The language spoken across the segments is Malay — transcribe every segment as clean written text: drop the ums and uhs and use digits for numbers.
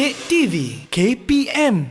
Didik TV KPM.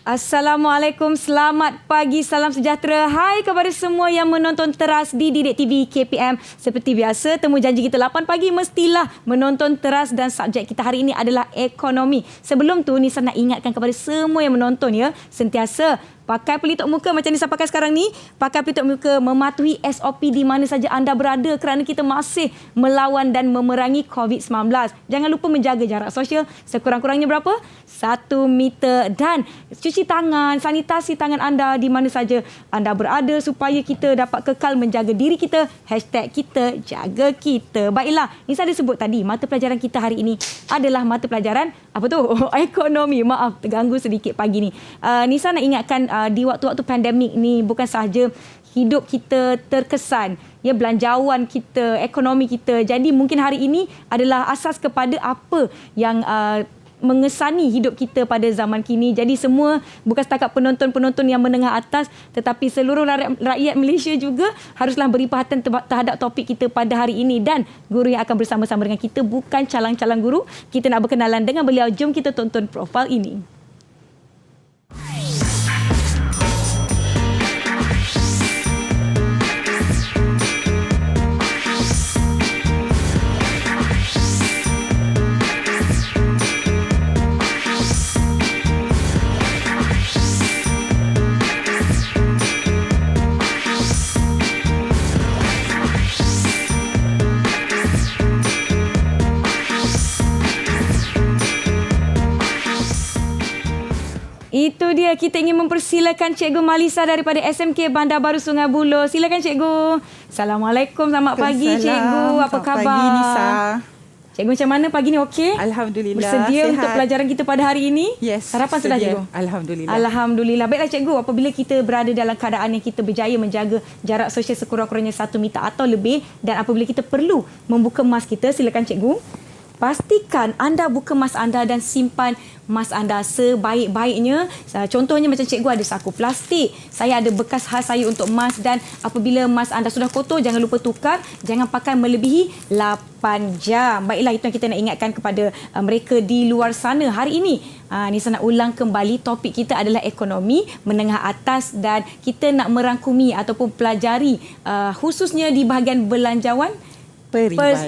Assalamualaikum, selamat pagi, salam sejahtera. Hai kepada semua yang menonton teras di Didik TV KPM. Seperti biasa, temu janji kita 8 pagi mestilah menonton teras dan subjek kita hari ini adalah ekonomi. Sebelum tu, Nisa nak ingatkan kepada semua yang menonton ya, sentiasa pakai pelitup muka macam Nisa pakai sekarang ni. Pakai pelitup muka, mematuhi SOP di mana saja anda berada kerana kita masih melawan dan memerangi COVID-19. Jangan lupa menjaga jarak sosial sekurang-kurangnya berapa? 1 meter dan cuci tangan, sanitasi tangan anda di mana saja anda berada supaya kita dapat kekal menjaga diri kita. Hashtag kita jaga kita. Baiklah, Nisa ada sebut tadi mata pelajaran kita hari ini adalah mata pelajaran apa tu? Ekonomi. Maaf, terganggu sedikit pagi ni. Nisa nak ingatkan di waktu-waktu pandemik ni bukan sahaja hidup kita terkesan, ya, belanjawan kita, ekonomi kita. Jadi mungkin hari ini adalah asas kepada apa yang mengesani hidup kita pada zaman kini. Jadi semua, bukan setakat penonton-penonton yang menengah atas, tetapi seluruh rakyat Malaysia juga haruslah beri perhatian terhadap topik kita pada hari ini. Dan guru yang akan bersama-sama dengan kita bukan calang-calang guru. Kita nak berkenalan dengan beliau. Jom kita tonton profil ini. Itu dia, kita ingin mempersilakan Cikgu Malisa daripada SMK Bandar Baru Sungai Buloh. Silakan Cikgu. Assalamualaikum, selamat pagi Cikgu. Apa khabar? Pagi Nisa. Cikgu macam mana pagi ni, okey? Alhamdulillah. Bersedia sihat untuk pelajaran kita pada hari ini? Yes. Sarapan sudah Cikgu? Alhamdulillah. Alhamdulillah. Baiklah Cikgu, apabila kita berada dalam keadaan yang kita berjaya menjaga jarak sosial sekurang-kurangnya 1 meter atau lebih, dan apabila kita perlu membuka mask kita, silakan Cikgu. Pastikan anda buka mask anda dan simpan mask anda sebaik-baiknya. Contohnya macam cikgu ada saku plastik. Saya ada bekas khas saya untuk mask, dan apabila mask anda sudah kotor, jangan lupa tukar. Jangan pakai melebihi 8 jam. Baiklah, itu yang kita nak ingatkan kepada mereka di luar sana. Hari ini, Nisa nak ulang kembali, topik kita adalah ekonomi menengah atas, dan kita nak merangkumi ataupun pelajari khususnya di bahagian belanjawan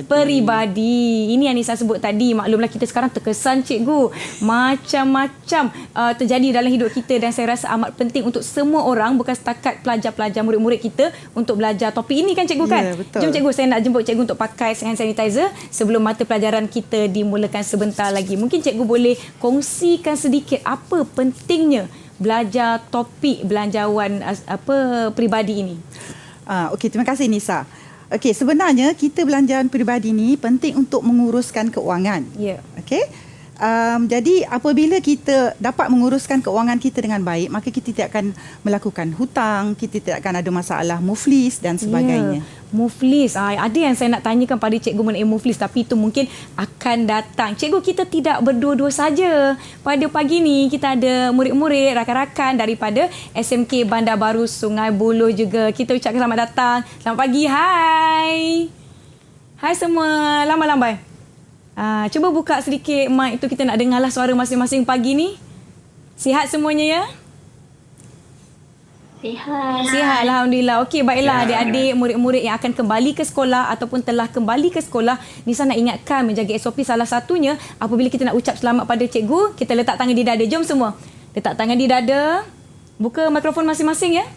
peribadi. Ini yang Nisa sebut tadi. Maklumlah kita sekarang terkesan cikgu. Macam-macam terjadi dalam hidup kita, dan saya rasa amat penting untuk semua orang, bukan setakat pelajar-pelajar, murid-murid kita untuk belajar topik ini kan cikgu kan? Ya, betul. Jom cikgu, saya nak jemput cikgu untuk pakai hand sanitizer sebelum mata pelajaran kita dimulakan sebentar lagi. Mungkin cikgu boleh kongsikan sedikit apa pentingnya belajar topik belanjawan peribadi ini. Okey, terima kasih Nisa. Okey, sebenarnya kita belanjaan peribadi ni penting untuk menguruskan keuangan. Ya. Okey. Jadi apabila kita dapat menguruskan keuangan kita dengan baik, maka kita tidak akan melakukan hutang, kita tidak akan ada masalah muflis dan sebagainya. Muflis. Ada yang saya nak tanyakan pada cikgu mengenai muflis, tapi itu mungkin akan datang. Cikgu, kita tidak berdua-dua saja. Pada pagi ni kita ada murid-murid, rakan-rakan daripada SMK Bandar Baru Sungai Buloh juga. Kita ucapkan selamat datang. Selamat pagi. Hai. Hai semua. Lambai-lambai. Cuba buka sedikit mic tu, kita nak dengarlah suara masing-masing pagi ni. Sihat semuanya ya? Sihat, Alhamdulillah. Okey, baiklah adik-adik, murid-murid yang akan kembali ke sekolah ataupun telah kembali ke sekolah, Nisa nak ingatkan menjaga SOP. Salah satunya, apabila kita nak ucap selamat pada cikgu, kita letak tangan di dada. Jom semua. Letak tangan di dada. Buka mikrofon masing-masing ya.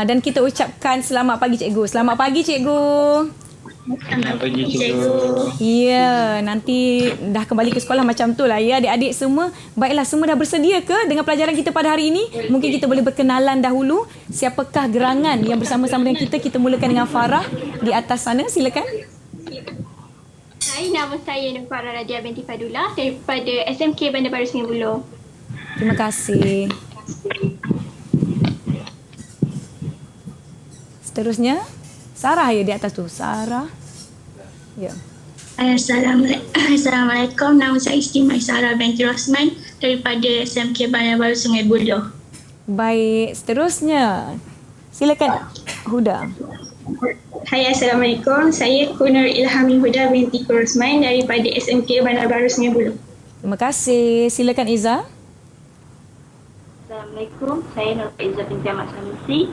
Dan kita ucapkan selamat pagi cikgu. Selamat pagi cikgu. Selamat pagi cikgu. Ya, nanti dah kembali ke sekolah macam tu lah ya adik-adik semua. Baiklah, semua dah bersedia ke dengan pelajaran kita pada hari ini? Mungkin kita boleh berkenalan dahulu. Siapakah gerangan yang bersama-sama dengan kita? Kita mulakan dengan Farah di atas sana. Silakan. Hai, nama saya Nur Farah Radia binti Fadullah daripada SMK Bandar Baru Sungai Buloh. Terima kasih. Seterusnya, Sarah ya di atas tu. Sarah. Ya. Assalamualaikum. Nama saya Istimai Sarah binti Rosman daripada SMK Bandar Baru Sungai Buloh. Baik, seterusnya. Silakan Huda. Hai, Assalamualaikum. Saya Kunur Ilhami Huda binti Rosman daripada SMK Bandar Baru Sungai Buloh. Terima kasih. Silakan Iza. Assalamualaikum, saya Nur Izzah binti Ahmad Sanusi.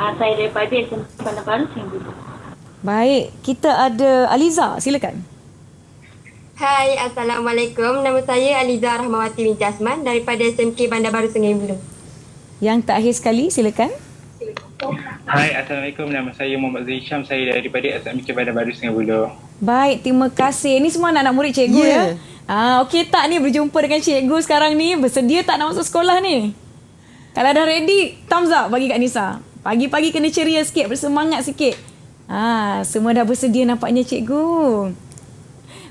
Saya daripada SMK Bandar Baru, Singapura. Baik, kita ada Aliza. Silakan. Hai, Assalamualaikum. Nama saya Aliza Rahmawati binti Asman daripada SMK Bandar Baru Sungai Buloh. Yang terakhir sekali, silakan. Hai, Assalamualaikum. Nama saya Muhammad Zahisham. Saya daripada SMK Bandar Baru Sungai Buloh. Baik, terima kasih. Ini semua anak-anak murid cikgu ya? Okey tak ni berjumpa dengan cikgu sekarang ni? Bersedia tak nak masuk sekolah ni? Kalau dah ready, thumbs up bagi Kak Nisa. Pagi-pagi kena ceria sikit, bersemangat sikit. Semua dah bersedia nampaknya cikgu.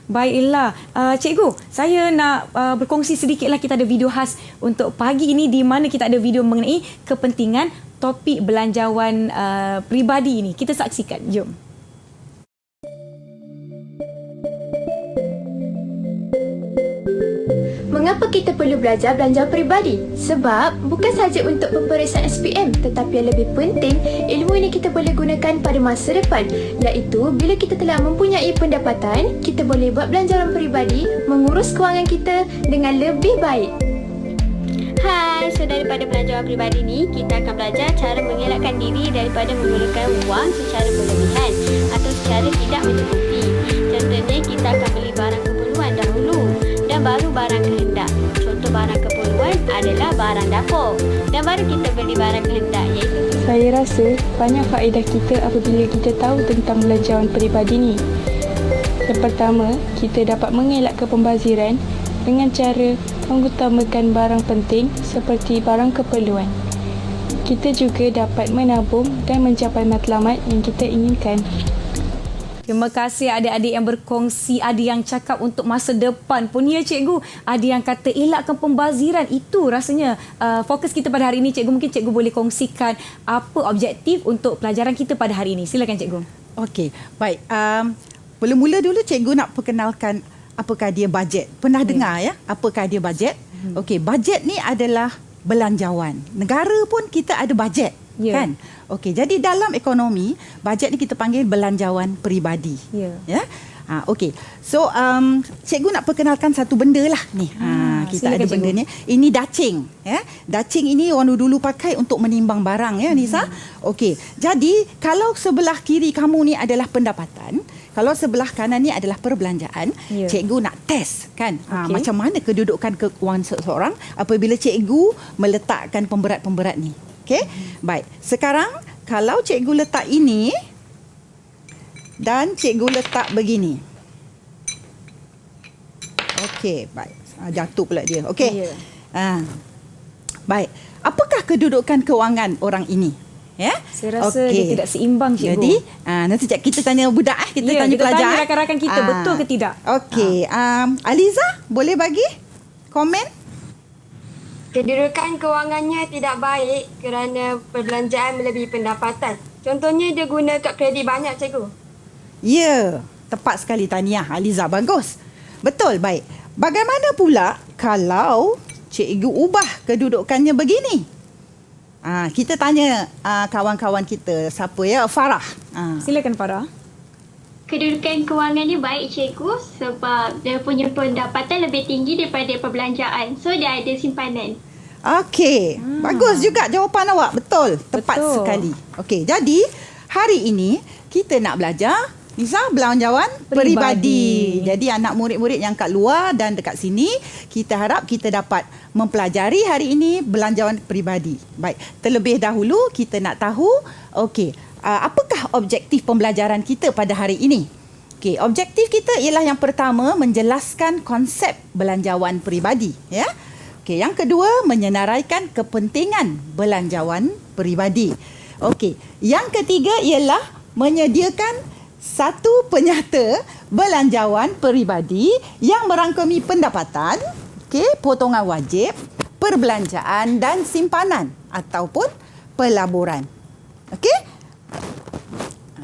Baiklah, cikgu, saya nak berkongsi sedikitlah. Kita ada video khas untuk pagi ini di mana kita ada video mengenai kepentingan topik belanjawan peribadi ini. Kita saksikan, jom. Mengapa kita perlu belajar belanjawan peribadi? Sebab bukan sahaja untuk peperiksaan SPM, tetapi yang lebih penting, ilmu ini kita boleh gunakan pada masa depan, iaitu bila kita telah mempunyai pendapatan, kita boleh buat belanjawan peribadi, mengurus kewangan kita dengan lebih baik. Hai, so daripada belanjawan peribadi ni, kita akan belajar cara mengelakkan diri daripada menggunakan wang secara berlebihan atau secara tidak mencukupi. Contohnya, kita akan beli barang keperluan dahulu dan baru barang kehendak. Contoh barang keperluan adalah barang dapur dan baru kita beli barang kehendak, iaitu saya rasa banyak faedah kita apabila kita tahu tentang belanjawan peribadi ni. Yang pertama, kita dapat mengelak pembaziran dengan cara mengutamakan barang penting seperti barang keperluan. Kita juga dapat menabung dan mencapai matlamat yang kita inginkan. Terima kasih adik-adik yang berkongsi. Ada yang cakap untuk masa depan pun. Ya cikgu, ada yang kata elakkan pembaziran. Itu rasanya fokus kita pada hari ini. Cikgu, mungkin cikgu boleh kongsikan apa objektif untuk pelajaran kita pada hari ini. Silakan cikgu. Okey, baik. Mula-mula dulu cikgu nak perkenalkan apakah dia bajet. Pernah dengar ya? Apakah dia bajet? Okey, bajet ni adalah belanjawan. Negara pun kita ada bajet. Kan? Okey, jadi dalam ekonomi, bajet ni kita panggil belanjawan peribadi. Ya. Okey. So, cikgu nak perkenalkan satu benda lah ni. Kita ada benda ni. Ini dacing. Ya. Dacing ini orang dulu pakai untuk menimbang barang ya, Nisa. Okey. Jadi, kalau sebelah kiri kamu ni adalah pendapatan, kalau sebelah kanan ni adalah perbelanjaan, cikgu nak test kan. Macam mana kedudukan keuangan seseorang apabila cikgu meletakkan pemberat-pemberat ni. Okey. Baik. Sekarang kalau cikgu letak ini dan cikgu letak begini. Okey, baik. Jatuh pula dia. Okey. Baik. Apakah kedudukan keuangan orang ini? Ya? Saya rasa dia tidak seimbang, cikgu. Jadi, nanti kita tanya budak kita tanya kita pelajar. Tanya rakan-rakan kita betul ke tidak? Okey. Aliza, boleh bagi komen? Kedudukan kewangannya tidak baik kerana perbelanjaan melebihi pendapatan. Contohnya dia guna kad kredit banyak, cikgu. Ya, tepat sekali tahniah Aliza, bagus. Betul, baik. Bagaimana pula kalau cikgu ubah kedudukannya begini? Kita tanya kawan-kawan kita, siapa ya? Farah. Silakan Farah. Kedudukan kewangan dia baik, cikgu, sebab dia punya pendapatan lebih tinggi daripada perbelanjaan. So, dia ada simpanan. Okey, bagus juga jawapan awak. Betul, tepat sekali. Okey, jadi hari ini kita nak belajar Nisa, belanjawan peribadi. Jadi anak murid-murid yang kat luar dan dekat sini, kita harap kita dapat mempelajari hari ini belanjawan peribadi. Baik, terlebih dahulu kita nak tahu, okey, apakah objektif pembelajaran kita pada hari ini? Okey, objektif kita ialah yang pertama menjelaskan konsep belanjawan peribadi, ya. Okey, yang kedua menyenaraikan kepentingan belanjawan peribadi. Okey, yang ketiga ialah menyediakan satu penyata belanjawan peribadi yang merangkumi pendapatan, okey, potongan wajib, perbelanjaan dan simpanan ataupun pelaburan. Okey?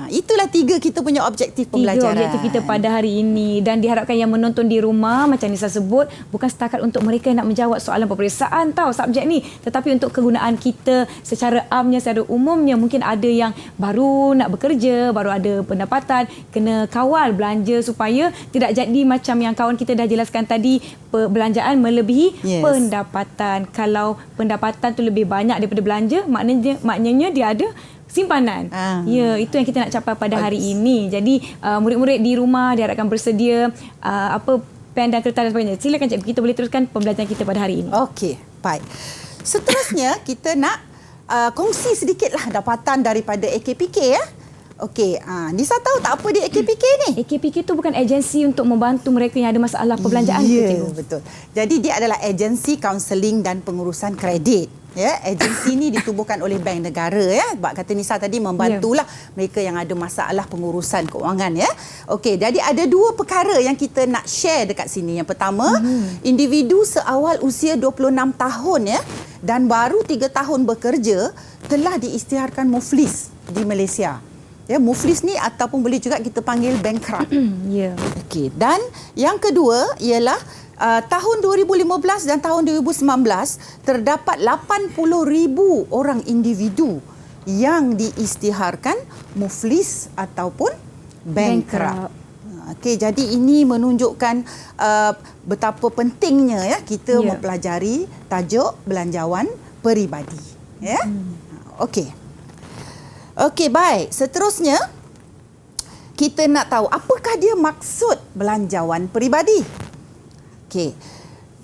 Itulah 3 kita punya objektif pembelajaran. 3 objektif kita pada hari ini, dan diharapkan yang menonton di rumah macam Nisa sebut bukan setakat untuk mereka nak menjawab soalan peperiksaan subjek ni, tetapi untuk kegunaan kita secara amnya, secara umumnya. Mungkin ada yang baru nak bekerja, baru ada pendapatan, kena kawal belanja supaya tidak jadi macam yang kawan kita dah jelaskan tadi, perbelanjaan melebihi pendapatan. Kalau pendapatan tu lebih banyak daripada belanja, maknanya dia ada simpanan. Ya, itu yang kita nak capai pada hari ini. Jadi murid-murid di rumah diharapkan bersedia pen dan kertas dan sebagainya. Silakan cikgu, kita boleh teruskan pembelajaran kita pada hari ini. Okey, baik. Seterusnya kita nak kongsi sedikitlah dapatan daripada AKPK ya. Okey, Nisa tahu tak apa dia AKPK ni? AKPK tu bukan agensi untuk membantu mereka yang ada masalah perbelanjaan ke, cikgu? Betul. Jadi dia adalah agensi kaunseling dan pengurusan kredit. Ya, agensi ni ditubuhkan oleh bank negara ya. Sebab kata Nisa tadi membantulah mereka yang ada masalah pengurusan keuangan ya. Okey, jadi ada 2 perkara yang kita nak share dekat sini. Yang pertama, individu seawal usia 26 tahun ya dan baru 3 tahun bekerja telah diisytiharkan muflis di Malaysia. Ya, muflis ni ataupun boleh juga kita panggil bankrupt. Ya. Okey, dan yang kedua ialah tahun 2015 dan tahun 2019 terdapat 80,000 orang individu yang diisytiharkan muflis ataupun bankrupt. Okey, jadi ini menunjukkan betapa pentingnya ya kita mempelajari tajuk belanjawan peribadi. Ya. Okey. Okey, baik. Seterusnya kita nak tahu apakah dia maksud belanjawan peribadi. Okey.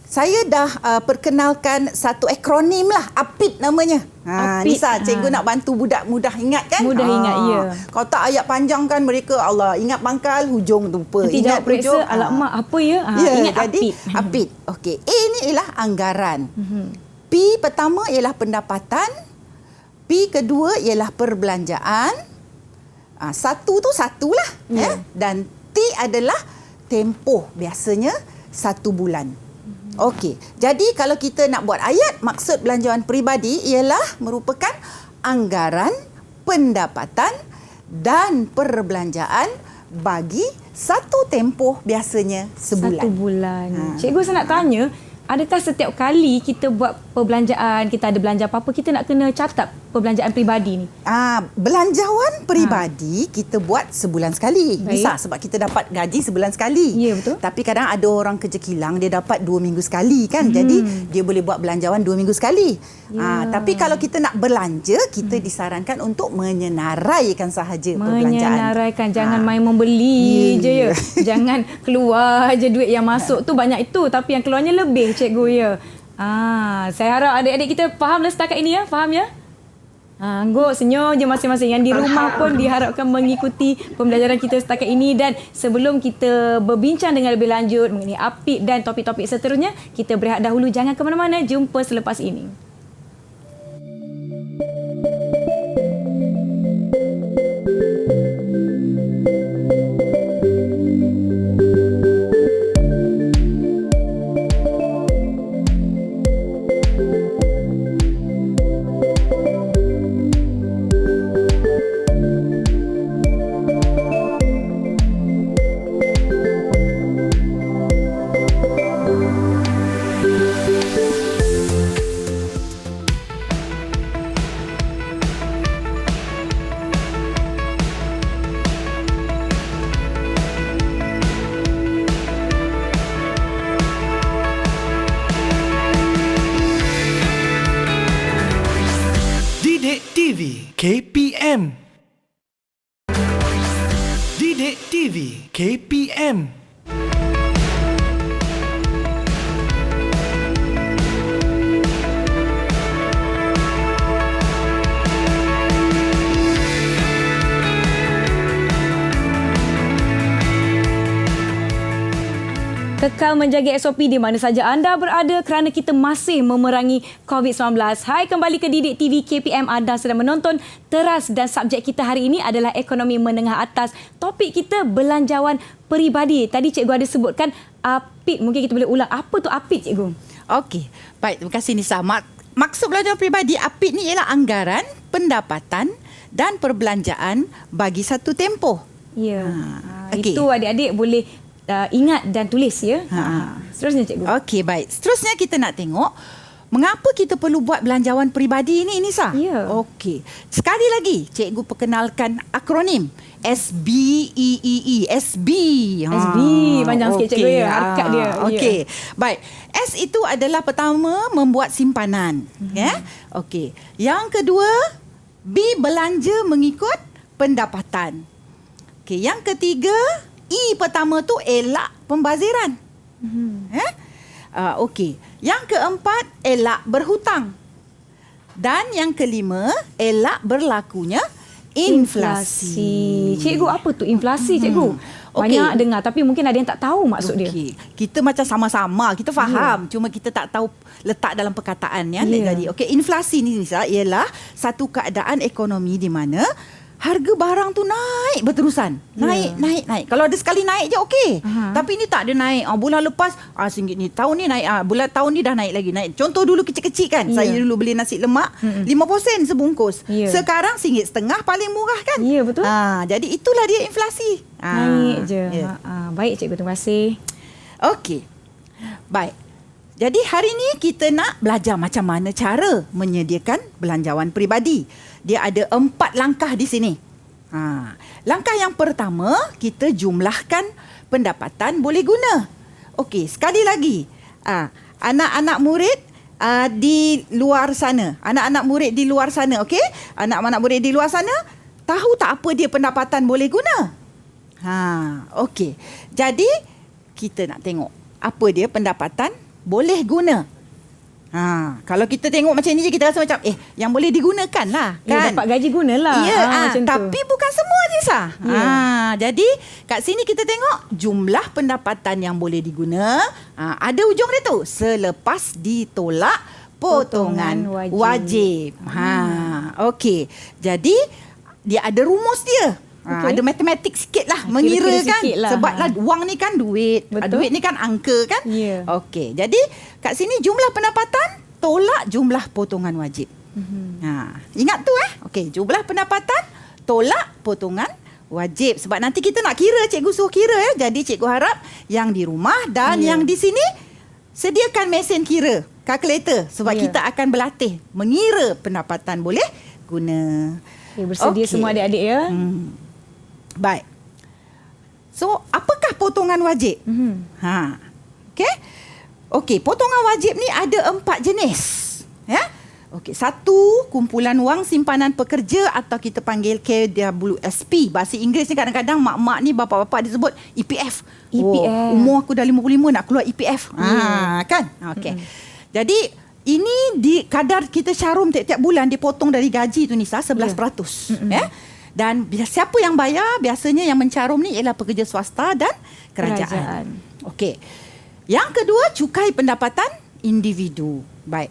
Saya dah perkenalkan satu akronim lah, APID namanya. Nisa, cikgu nak bantu budak mudah ingat kan? Mudah ingat, ya. Kalau tak ayat panjang kan mereka Allah ingat pangkal, hujung lupa. Nanti ingat jawab periksa, alamak apa ya? Ingat jadi, APID. APID. Okey. A ni ialah anggaran. P pertama ialah pendapatan. P kedua ialah perbelanjaan. Satu tu satulah. Dan T adalah tempoh, biasanya 1 bulan. Okey. Jadi kalau kita nak buat ayat, maksud belanjawan peribadi ialah merupakan anggaran, pendapatan dan perbelanjaan bagi satu tempoh, biasanya sebulan. 1 bulan. Cikgu saya nak tanya, adakah setiap kali kita buat perbelanjaan, kita ada belanja apa-apa, kita nak kena catat perbelanjaan peribadi ni? Belanjawan peribadi kita buat sebulan sekali. Bisa sebab kita dapat gaji sebulan sekali. Ya, betul. Tapi kadang ada orang kerja kilang, dia dapat 2 minggu sekali kan. Jadi dia boleh buat belanjawan 2 minggu sekali. Tapi kalau kita nak belanja, kita disarankan untuk menyenaraikan sahaja perbelanjaan. Menyenaraikan, jangan main membeli je ya. Jangan keluar je duit yang masuk tu banyak itu, tapi yang keluarnya lebih, cikgu ya. Saya harap adik-adik kita fahamlah setakat ini ya. Faham ya? Angguk senyum je masing-masing. Yang di rumah pun diharapkan mengikuti pembelajaran kita setakat ini. Dan sebelum kita berbincang dengan lebih lanjut mengenai APID dan topik-topik seterusnya, kita berehat dahulu. Jangan ke mana-mana. Jumpa selepas ini. TV KPM. Didik TV KPM. Kekal menjaga SOP di mana saja anda berada kerana kita masih memerangi COVID-19. Hai, kembali ke Didik TV KPM. Anda sedang menonton Teras dan subjek kita hari ini adalah ekonomi menengah atas. Topik kita belanjawan peribadi. Tadi cikgu ada sebutkan APID. Mungkin kita boleh ulang. Apa tu APID, cikgu? Okey. Baik, terima kasih Nisa. Maksud belanjawan peribadi APID ni ialah anggaran, pendapatan dan perbelanjaan bagi satu tempoh. Ya. okey. Itu adik-adik boleh ingat dan tulis ya. Seterusnya cikgu. Okey, baik. Seterusnya kita nak tengok mengapa kita perlu buat belanjawan peribadi ni, Nisa? Ya. Okey. Sekali lagi, cikgu perkenalkan akronim. SBEEE. SB. SB. Panjang sikit cikgu ya. Harkat dia. Okey. Baik. S itu adalah pertama, membuat simpanan. Ya. Okey. Yang kedua, B, belanja mengikut pendapatan. Okey. Yang ketiga, E pertama tu elak pembaziran. Okey. Yang keempat, elak berhutang. Dan yang kelima, elak berlakunya inflasi. Cikgu, apa tu inflasi cikgu? Banyak dengar tapi mungkin ada yang tak tahu maksud dia. Kita macam sama-sama, kita faham. Cuma kita tak tahu letak dalam perkataan ya. Jadi, okey, inflasi ni Nisa ialah satu keadaan ekonomi di mana harga barang tu naik berterusan. Naik. Kalau ada sekali naik je okey. Tapi ni tak ada naik. Bulan lepas RM1 ni, tahun ni naik. Tahun ni dah naik lagi. Contoh dulu kecil-kecil kan. Saya dulu beli nasi lemak 50 sen sebungkus. Sekarang RM1.50 paling murah kan? Ya, betul. Jadi itulah dia inflasi. Naik je. Baik cikgu, terima kasih. Okey. Baik. Jadi hari ni kita nak belajar macam mana cara menyediakan belanjawan peribadi. Dia ada 4 langkah di sini. Langkah yang pertama, kita jumlahkan pendapatan boleh guna. Okey, sekali lagi. Anak-anak murid di luar sana. Anak-anak murid di luar sana, okey? Anak-anak murid di luar sana, tahu tak apa dia pendapatan boleh guna? Okey. Jadi, kita nak tengok apa dia pendapatan boleh guna. Kalau kita tengok macam ni je, kita rasa macam yang boleh digunakan lah kan. Dapat gaji gunalah. Tapi bukan semua je sah. Jadi kat sini kita tengok jumlah pendapatan yang boleh diguna. Ada ujung dia tu, selepas ditolak potongan wajib. Okey. Jadi dia ada rumus dia. Ada matematik sikit lah, mengira kan lah. Sebab wang ni kan duit. Duit ni kan angka kan. Okey, jadi kat sini jumlah pendapatan tolak jumlah potongan wajib. Ingat tu Okey, jumlah pendapatan tolak potongan wajib. Sebab nanti kita nak kira, cikgu suruh kira Jadi cikgu harap yang di rumah dan yang di sini sediakan mesin kira, kalkulator. Sebab kita akan berlatih mengira pendapatan boleh guna. Bersedia semua adik-adik ya. Baik. So, apakah potongan wajib? Okey, potongan wajib ni ada 4 jenis. Ya? Okey, 1, kumpulan wang simpanan pekerja atau kita panggil KWSP. Bahasa Inggeris ni kadang-kadang mak-mak ni, bapa-bapa dia sebut EPF. Umur aku dah 55 nak keluar EPF. Kan? Okey. Jadi ini di kadar kita syarum tiap-tiap bulan dipotong dari gaji tu Nisa 11%. Dan siapa yang bayar? Biasanya yang mencarum ni ialah pekerja swasta dan kerajaan. Okey. Yang kedua, cukai pendapatan individu. Baik.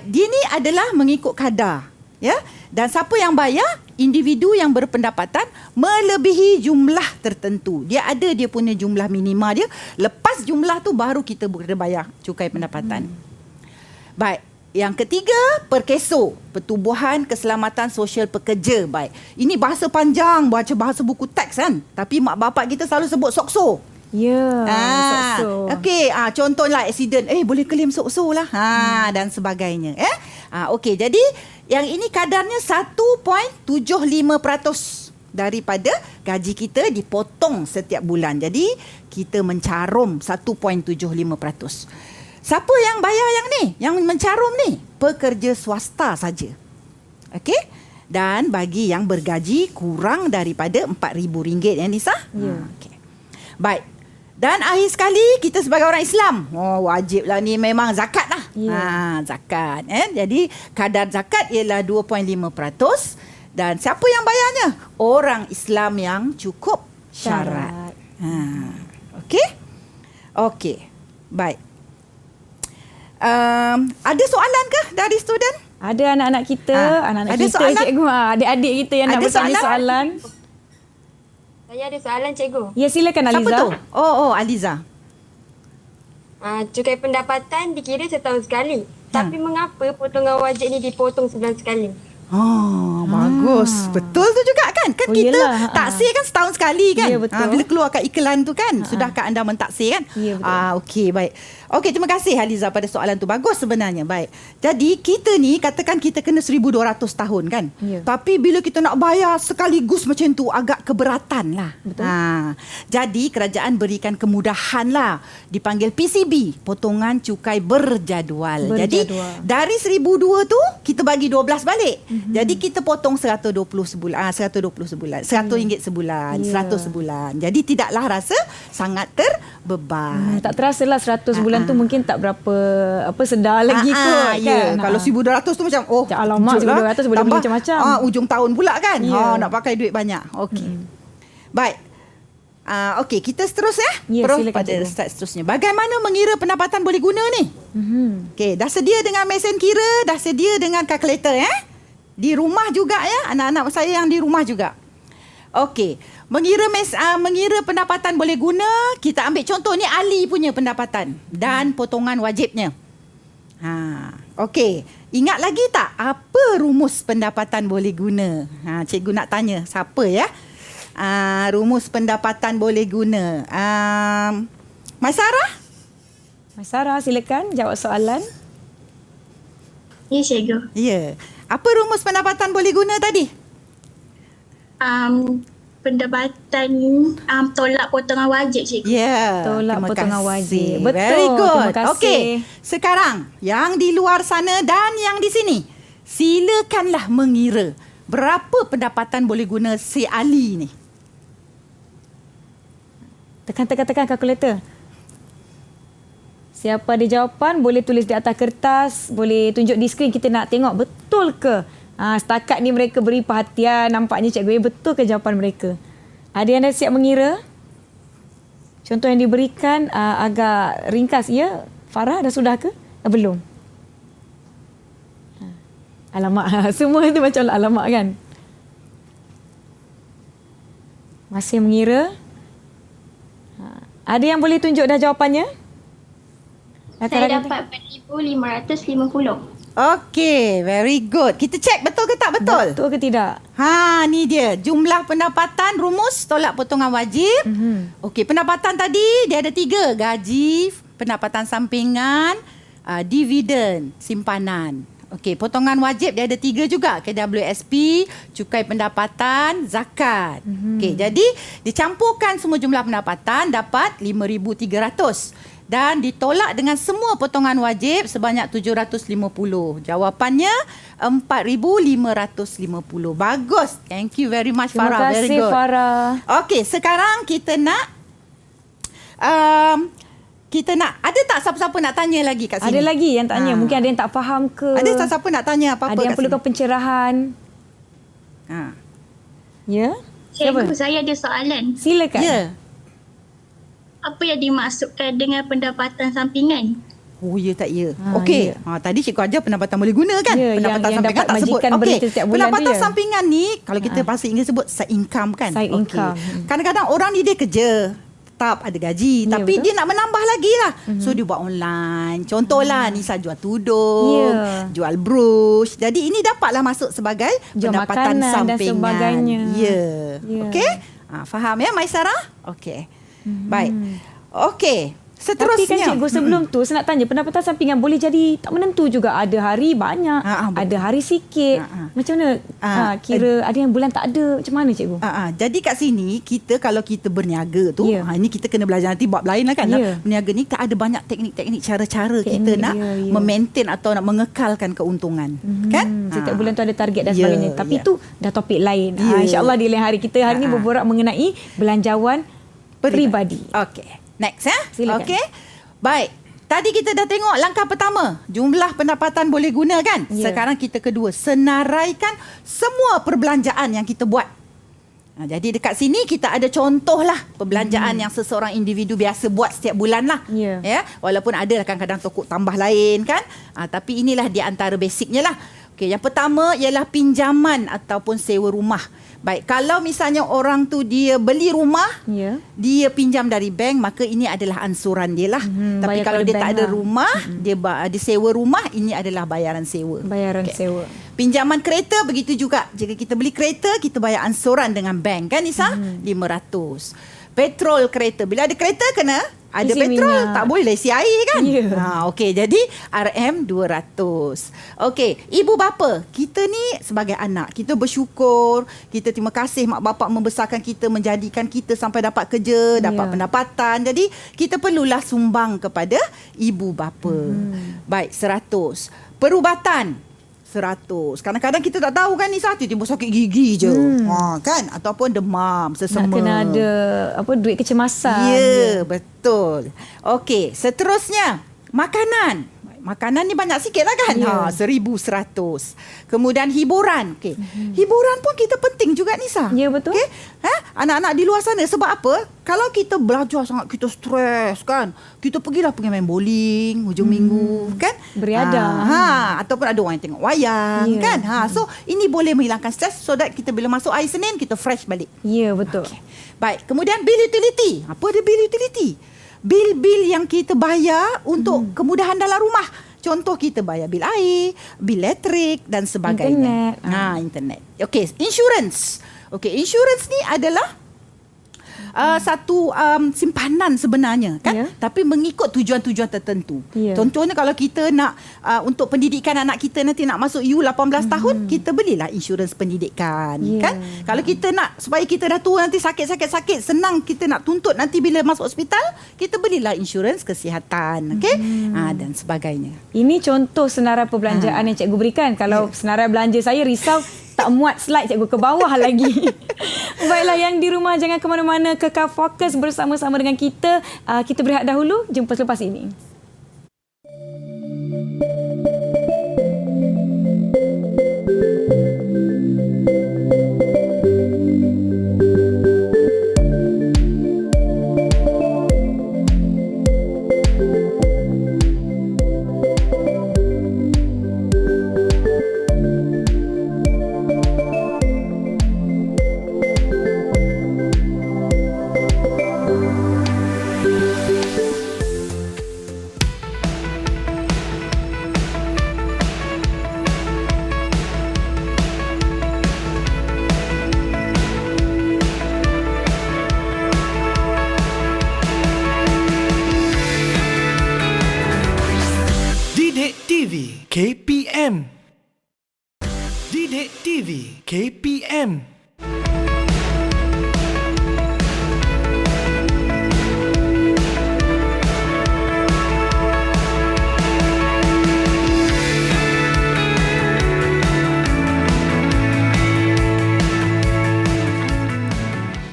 Dia ni adalah mengikut kadar, ya. Dan siapa yang bayar? Individu yang berpendapatan melebihi jumlah tertentu. Dia ada dia punya jumlah minima dia. Lepas jumlah tu baru kita boleh bayar cukai pendapatan. Baik. Yang ketiga, perkeso, Pertubuhan Keselamatan Sosial Pekerja. Baik. Ini bahasa panjang, baca bahasa buku teks kan. Tapi mak bapak kita selalu sebut SOKSO. SOKSO. Okey, contohlah aksiden, boleh claim SOKSO lah. Dan sebagainya. Okey, jadi yang ini kadarnya 1.75% daripada gaji kita dipotong setiap bulan. Jadi kita mencarum 1.75%. Siapa yang bayar yang ni? Yang mencarum ni? Pekerja swasta saja. Okey? Dan bagi yang bergaji kurang daripada RM4,000 ya Nisa? Okay. Baik. Dan akhir sekali kita sebagai orang Islam, wajiblah ni memang zakat lah. Zakat. Jadi kadar zakat ialah 2.5%. Dan siapa yang bayarnya? Orang Islam yang cukup syarat. Okey? Okey. Baik. Ada soalan ke dari student? Ada anak-anak kita, anak-anak ada kita soalan? Cikgu, adik-adik kita yang nak bertanya soalan. Saya ada soalan cikgu. Ya, silakan Aliza. Siapa tu? Aliza. Cukai pendapatan dikira setahun sekali. Tapi mengapa potongan wajib ni dipotong sebulan sekali? Bagus. bagus. Betul tu juga kan? Kan Oh, kita yelah. taksir kan setahun sekali kan? Ya, betul. Bila keluarkan iklan tu kan, sudahkah anda mentaksir kan? Ya, betul. Okey, baik. Okey, terima kasih Haliza pada soalan tu. Bagus sebenarnya. Baik. Jadi kita ni katakan kita kena 1,200 tahun kan? Ya. Tapi bila kita nak bayar sekaligus macam tu agak keberatan lah. Betul. Jadi kerajaan berikan kemudahan lah. Dipanggil PCB, potongan cukai berjadual. Jadi dari 1,200 tu kita bagi 12 balik. Jadi kita potong 120 sebulan, 120 sebulan, RM100 sebulan, Ya. 100 sebulan. Jadi tidaklah rasa sangat terbeban. Tak terasa lah 100 bulan tu mungkin tak berapa sedar lagi kot Ya. kan. Kalau 1,200 tu macam alamak, 1,200 boleh beli macam-macam. Ujung tahun pula kan. Ya. Nak pakai duit banyak. Okey. Baik. Okey, kita terus ya. Ya, Terus silakan, pada cikgu. start seterusnya. Bagaimana mengira pendapatan boleh guna ni? Okey, dah sedia dengan mesin kira, dah sedia dengan kalkulator Di rumah juga ya, anak-anak saya yang di rumah juga. Okey, mengira pendapatan boleh guna, kita ambil contoh ni Ali punya pendapatan dan potongan wajibnya. Okey, ingat lagi tak apa rumus pendapatan boleh guna? Cikgu nak tanya siapa ya? Rumus pendapatan boleh guna. Maisarah? Maisarah, silakan jawab soalan. Ya, cikgu. Ya. Apa rumus pendapatan boleh guna tadi? Pendapatan tolak potongan wajib, cikgu. Ya. Tolak terima potongan kasih. wajib. Betul. Very good. Terima kasih. Okey. Sekarang yang di luar sana dan yang di sini, silakanlah mengira berapa pendapatan boleh guna si Ali ni. Tekan kalkulator. Siapa ada jawapan boleh tulis di atas kertas, boleh tunjuk di skrin, kita nak tengok betul ke. Setakat ni mereka beri perhatian, nampaknya cikgu betul ke jawapan mereka. Ada yang dah siap mengira? Contoh yang diberikan agak ringkas. Ya, Farah dah sudah ke? Belum. Alamak, semua tu macam alamak kan. Masih mengira? Ada yang boleh tunjuk dah jawapannya? Saya dapat 4,550. Okey, very good. Kita check betul ke tak betul? Betul ke tidak? Ni dia. Jumlah pendapatan, rumus, tolak potongan wajib. Okey, pendapatan tadi dia ada 3. Gaji, pendapatan sampingan, dividen, simpanan. Okey, potongan wajib dia ada 3 juga. KWSP, cukai pendapatan, zakat. Okey, jadi dicampurkan semua jumlah pendapatan dapat 5,300. Dan ditolak dengan semua potongan wajib sebanyak 750. Jawapannya 4,550. Bagus. Thank you very much, Farah. Terima kasih, Farah. Okey, sekarang kita nak ada tak siapa-siapa nak tanya lagi kat sini? Ada lagi yang tanya. Mungkin ada yang tak faham ke. Ada siapa nak tanya apa-apa Ada yang kat perlukan sini? pencerahan. Ya? Cikgu, saya ada soalan. Silakan. Ya. Apa yang dimaksudkan dengan pendapatan sampingan? Oh, ya tak ya. Okey. Tadi cikgu ajar pendapatan boleh guna kan? Ya, pendapatan yang sampingan dapat tak sebut. majikan beri setiap bulan Pendapatan tu ya? sampingan ni kalau kita bahasa Inggeris sebut side income kan? Side income. Kadang-kadang orang ni dia kerja, tetap ada gaji, Ya, tapi betul. dia nak menambah lagi lah. So dia buat online. Contohlah Nisa jual tudung, jual brush. Jadi ini dapatlah masuk sebagai Jual pendapatan makanan sampingan. dan sebagainya. Ya. Ya. Okey? Faham ya Maisarah? Okey. Baik. Okey. Seterusnya. Tapi kan cikgu sebelum tu saya nak tanya, pendapatan sampingan boleh jadi tak menentu juga. Ada hari banyak, ada hari sikit. Macam mana kira ada yang bulan tak ada, macam mana cikgu? Jadi kat sini kita kalau kita berniaga tu, ini kita kena belajar nanti bab lain lah kan. Berniaga ni tak ada banyak teknik-teknik cara-cara kita nak memaintain atau nak mengekalkan keuntungan. Kan? Setiap bulan tu ada target dan sebagainya. Tapi tu dah topik lain. InsyaAllah di lain hari kita hari ni berborak mengenai belanjawan peribadi. Okey. Next ya. Silakan. Okey. Baik. Tadi kita dah tengok langkah pertama, jumlah pendapatan boleh guna kan? Sekarang kita kedua, senaraikan semua perbelanjaan yang kita buat. Jadi dekat sini kita ada contoh lah perbelanjaan yang seseorang individu biasa buat setiap bulan lah. Ya, walaupun ada lah kadang-kadang tokok tambah lain kan. Tapi inilah di antara basicnya lah. Okey, yang pertama ialah pinjaman ataupun sewa rumah. Baik, kalau misalnya orang tu dia beli rumah, dia pinjam dari bank, maka ini adalah ansuran dia lah. Tapi kalau dia tak ada rumah, dia sewa rumah, ini adalah bayaran sewa. Bayaran sewa. Pinjaman kereta begitu juga. Jika kita beli kereta, kita bayar ansuran dengan bank kan Nisa? 500. Petrol kereta. Bila ada kereta kena ada Isi petrol, minyak. tak boleh isi air kan? Okey, jadi RM 200. Okey, ibu bapa, kita ni sebagai anak, kita bersyukur, kita terima kasih mak bapak membesarkan kita, menjadikan kita sampai dapat kerja, dapat pendapatan. Jadi kita perlulah sumbang kepada ibu bapa. Baik, 100. Perubatan 100. Kadang-kadang kita tak tahu kan Nisa, tiba-tiba sakit gigi je. Kan? Ataupun demam, sesama. Nak kena ada duit kecemasan. Ya, betul. Okey, seterusnya makanan. Makanan ni banyak sikit lah kan? 1,100. Kemudian hiburan. Okay. Hiburan pun kita penting juga Nisa. Ya, betul. Okay? Anak-anak di luar sana. Sebab apa? Kalau kita belajar sangat, kita stres kan? Kita pergi main bowling hujung minggu kan? Beriadah. Ataupun ada orang yang tengok wayang kan? So, ini boleh menghilangkan stres so that kita bila masuk hari Senin, kita fresh balik. Ya, betul. Okay. Baik. Kemudian bil utility. Apa dia bil utility? Bil-bil yang kita bayar untuk kemudahan dalam rumah. Contoh kita bayar bil air, bil elektrik dan sebagainya. Internet. Okey, insurance. Okey, insurance ni adalah satu simpanan sebenarnya kan, tapi mengikut tujuan-tujuan tertentu. Contohnya kalau kita nak untuk pendidikan anak kita nanti nak masuk U 18 tahun, kita belilah insurans pendidikan kan. Kalau kita nak supaya kita dah tua nanti sakit senang, kita nak tuntut nanti bila masuk hospital, kita belilah insurans kesihatan, okey, dan sebagainya. Ini contoh senarai perbelanjaan yang cikgu berikan. Kalau senarai belanja saya risau tak muat slide cikgu ke bawah lagi. Baiklah, yang di rumah jangan ke mana-mana, kekal fokus bersama-sama dengan kita. Kita berehat dahulu, jumpa selepas ini. TV KPM. Didik TV KPM.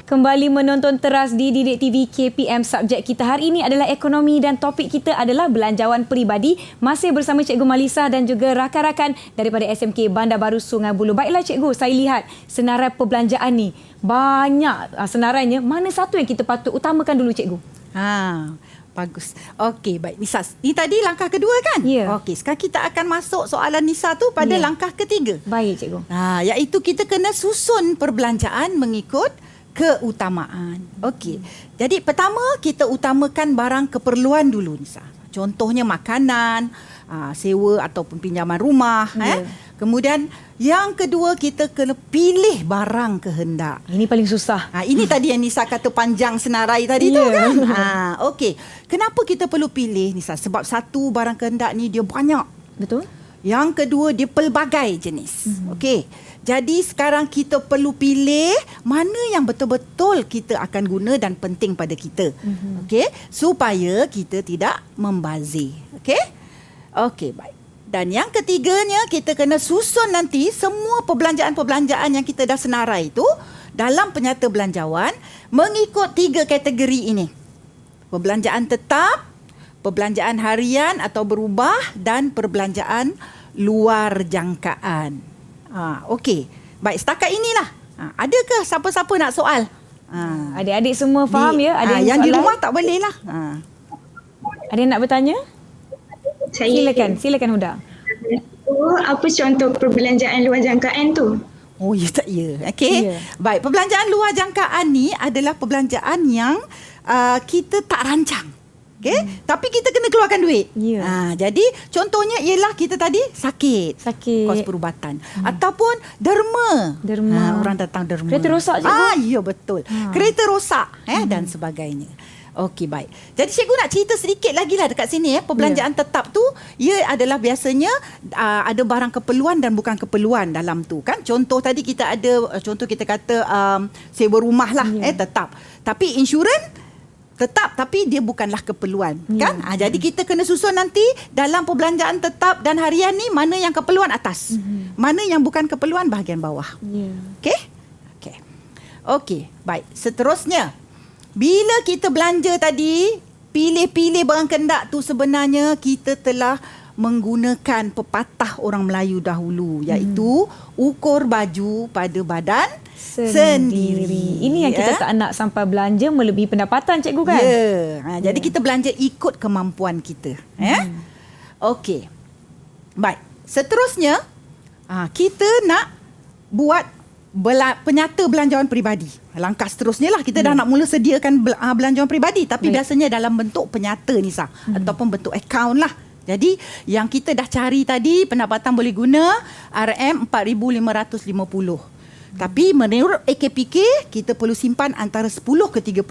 Kembali menonton teras di Didik TV KPM. Subjek kita hari ini adalah ekonomi dan topik kita adalah belanjawan peribadi. Masih bersama Cikgu Malisa dan juga rakan-rakan daripada SMK Bandar Baru Sungai Buloh. Baiklah Cikgu, saya lihat senarai perbelanjaan ni banyak senarainya. Mana satu yang kita patut utamakan dulu Cikgu? Bagus. Okey, baik. Nisa, ini tadi langkah kedua kan? Ya. Okey, sekarang kita akan masuk soalan Nisa tu pada langkah ketiga. Baik Cikgu. Iaitu kita kena susun perbelanjaan mengikut keutamaan. Okey. Jadi pertama kita utamakan barang keperluan dulu Nisa. Contohnya makanan, sewa ataupun pinjaman rumah. Kemudian yang kedua kita kena pilih barang kehendak. Ini paling susah. Ini tadi yang Nisa kata panjang senarai tadi tu kan. Okey. Kenapa kita perlu pilih Nisa? Sebab satu, barang kehendak ni dia banyak. Betul. Yang kedua dia pelbagai jenis. Okey. Jadi sekarang kita perlu pilih mana yang betul-betul kita akan guna dan penting pada kita. Okey, supaya kita tidak membazir. Okey? Okey, baik. Dan yang ketiganya kita kena susun nanti semua perbelanjaan-perbelanjaan yang kita dah senarai itu dalam penyata belanjawan mengikut 3 kategori ini. Perbelanjaan tetap, perbelanjaan harian atau berubah dan perbelanjaan luar jangkaan. Okey. Baik, setakat inilah. Adakah siapa-siapa nak soal? Adik-adik semua faham ya? Ada yang di rumah tak boleh lah. Ada yang nak bertanya? Silakan Huda. Apa contoh perbelanjaan luar jangkaan tu? Oh, ya tak ya. Okey. Baik, perbelanjaan luar jangkaan ni adalah perbelanjaan yang kita tak rancang. Okey, tapi kita kena keluarkan duit. Ya. Jadi contohnya ialah kita tadi sakit. Kos perubatan ataupun derma. Orang datang derma. Kereta rosak, cikgu. Ya betul. Kereta rosak dan sebagainya. Okey, baik. Jadi cikgu nak cerita sedikit lagi lah dekat sini perbelanjaan tetap tu ia adalah biasanya ada barang keperluan dan bukan keperluan dalam tu kan. Contoh tadi kita ada contoh kita kata sewa rumah lah tetap. Tapi insurans tetap tapi dia bukanlah keperluan kan. Jadi kita kena susun nanti dalam perbelanjaan tetap dan harian ni mana yang keperluan atas. Mana yang bukan keperluan bahagian bawah. Okey, baik. Seterusnya bila kita belanja tadi, pilih-pilih barang kendak tu sebenarnya kita telah menggunakan pepatah orang Melayu dahulu iaitu ukur baju pada badan sendiri. Ini yang kita tak nak sampai belanja melebihi pendapatan, cikgu kan? Jadi kita belanja ikut kemampuan kita. Okey. Baik. Seterusnya kita nak buat penyata belanjawan peribadi. Langkah seterusnya lah kita dah nak mula sediakan belanjawan peribadi tapi biasanya dalam bentuk penyata Nisa ataupun bentuk akaun lah. Jadi yang kita dah cari tadi pendapatan boleh guna RM4,550. Tapi menurut AKPK kita perlu simpan antara 10 ke 30%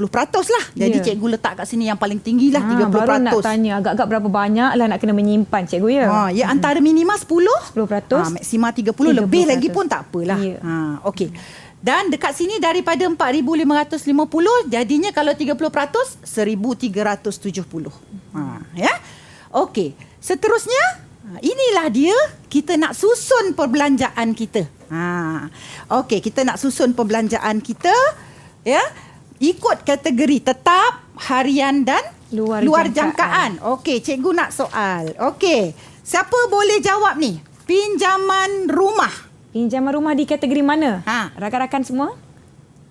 lah. Jadi cikgu letak kat sini yang paling tinggi lah 30%. Baru nak tanya agak-agak berapa banyak lah nak kena menyimpan, cikgu ya. Antara minima 10%, maksima 30%, lebih lagi pun tak apalah. Okey. Dan dekat sini daripada 4,550 jadinya kalau 30% 1,370. Okey. Seterusnya inilah dia kita nak susun perbelanjaan kita. Okey, kita nak susun perbelanjaan kita ikut kategori tetap, harian dan luar jangkaan. Okey, cikgu nak soal. Okey, siapa boleh jawab ni? Pinjaman rumah. Pinjaman rumah di kategori mana? Rakan-rakan semua?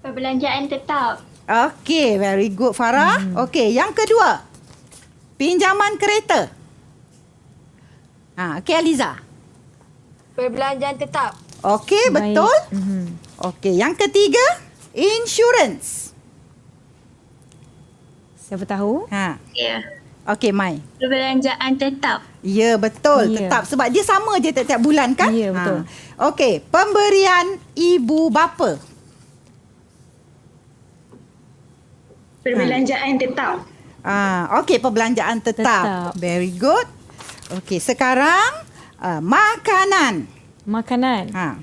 Perbelanjaan tetap. Okey, very good Farah. Okey, yang kedua. Pinjaman kereta. Okey, Aliza. Perbelanjaan tetap. Okey, betul. Okey, yang ketiga, insurans. Siapa tahu? Okey, Mai. Perbelanjaan tetap. Ya, betul. Tetap. Sebab dia sama je tiap-tiap bulan kan? Ya, betul. Okey, pemberian ibu bapa. Perbelanjaan tetap. Okey, perbelanjaan tetap. Very good. Okey, sekarang makanan.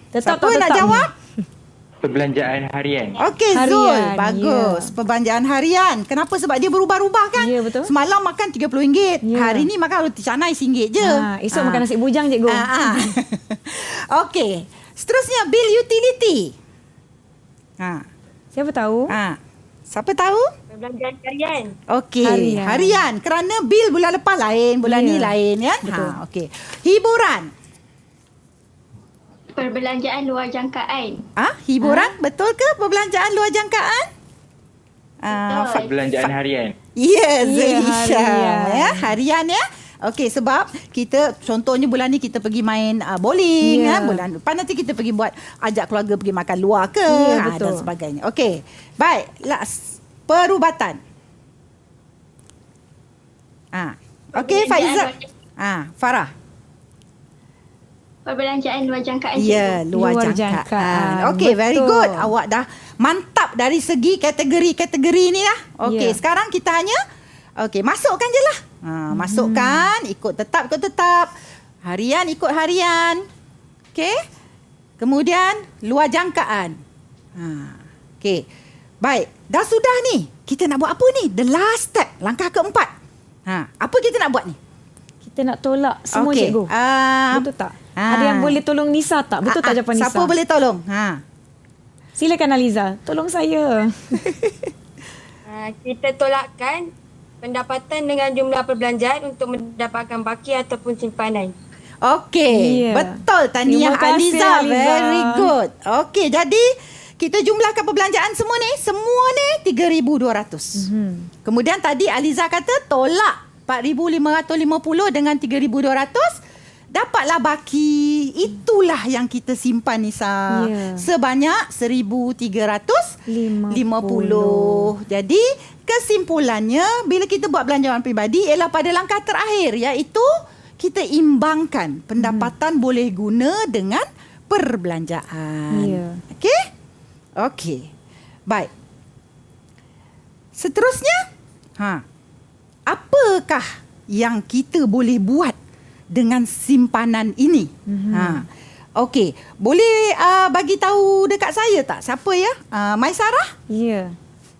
Tetap siapa nak jawab? Perbelanjaan harian. Okey, Zul. Bagus. Perbelanjaan harian. Kenapa? Sebab dia berubah-ubah kan? Ya, betul. Semalam makan RM30. Hari ni makan roti canai RM1 je. Esok makan nasi bujang, cikgu. Okey. Seterusnya, bil utility. Siapa tahu? Siapa tahu? Perbelanjaan harian. Okey, harian. Kerana bil bulan lepas lain, bulan ni lain kan? Okey. Hiburan. Perbelanjaan luar jangkaan. Hiburan betul ke perbelanjaan luar jangkaan? Perbelanjaan harian. Yes, harian ya. Okey, sebab kita contohnya bulan ni kita pergi main bowling bulan depan nanti kita pergi buat ajak keluarga pergi makan luar ke dan sebagainya. Okey. Baik, last perubatan. Okey, Faizal. Farah. Perbelanjaan luar jangkaan. Ya, luar jangkaan. Okey, very good. Awak dah mantap dari segi kategori-kategori ni lah. Okey, sekarang kita hanya masukkan je lah. Masukkan ikut tetap. Harian ikut harian. Okey. Kemudian luar jangkaan. Okey. Baik, dah sudah ni. Kita nak buat apa ni? The last step, langkah keempat. Apa kita nak buat ni? Kita nak tolak semua, cikgu. Betul tak? Ada yang boleh tolong Nisa tak? Betul tak jawapan Nisa? Siapa boleh tolong? Silakan Aliza. Tolong saya. Kita tolakkan pendapatan dengan jumlah perbelanjaan untuk mendapatkan baki ataupun simpanan. Okey, betul Tahniah Aliza. Very good. Okey, jadi kita jumlahkan perbelanjaan semua ni 3,200. Kemudian tadi Aliza kata tolak 4,550 dengan 3,200. dapatlah baki. Itulah yang kita simpan Nisa. Sebanyak 1,350. Jadi kesimpulannya bila kita buat belanjawan peribadi ialah pada langkah terakhir, iaitu kita imbangkan pendapatan boleh guna dengan perbelanjaan. Okey. Baik. Seterusnya, apakah yang kita boleh buat dengan simpanan ini? Okey, boleh bagi tahu dekat saya tak siapa ya? Maisarah? Ya.